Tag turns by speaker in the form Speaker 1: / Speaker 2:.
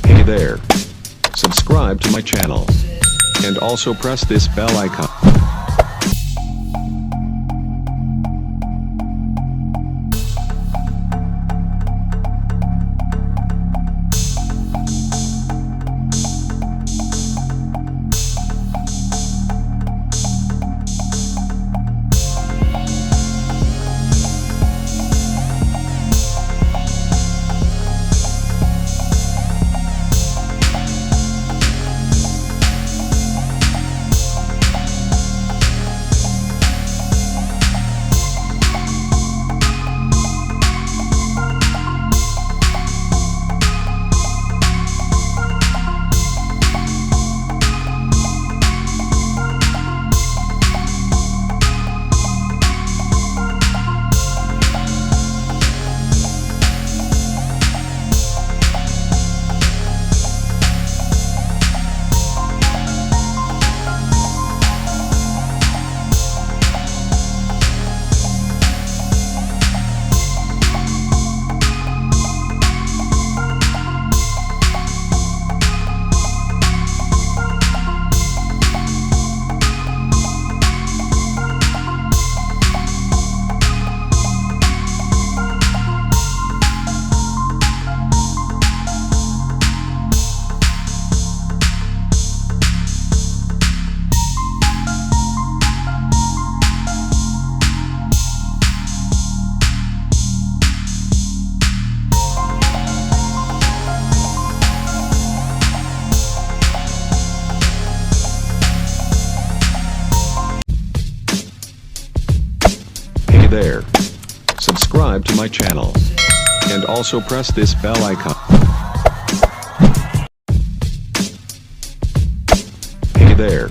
Speaker 1: Hey there. Subscribe to my channel. And also press this bell icon. Hey there. Subscribe to my channel. And also press this bell icon. Hey there.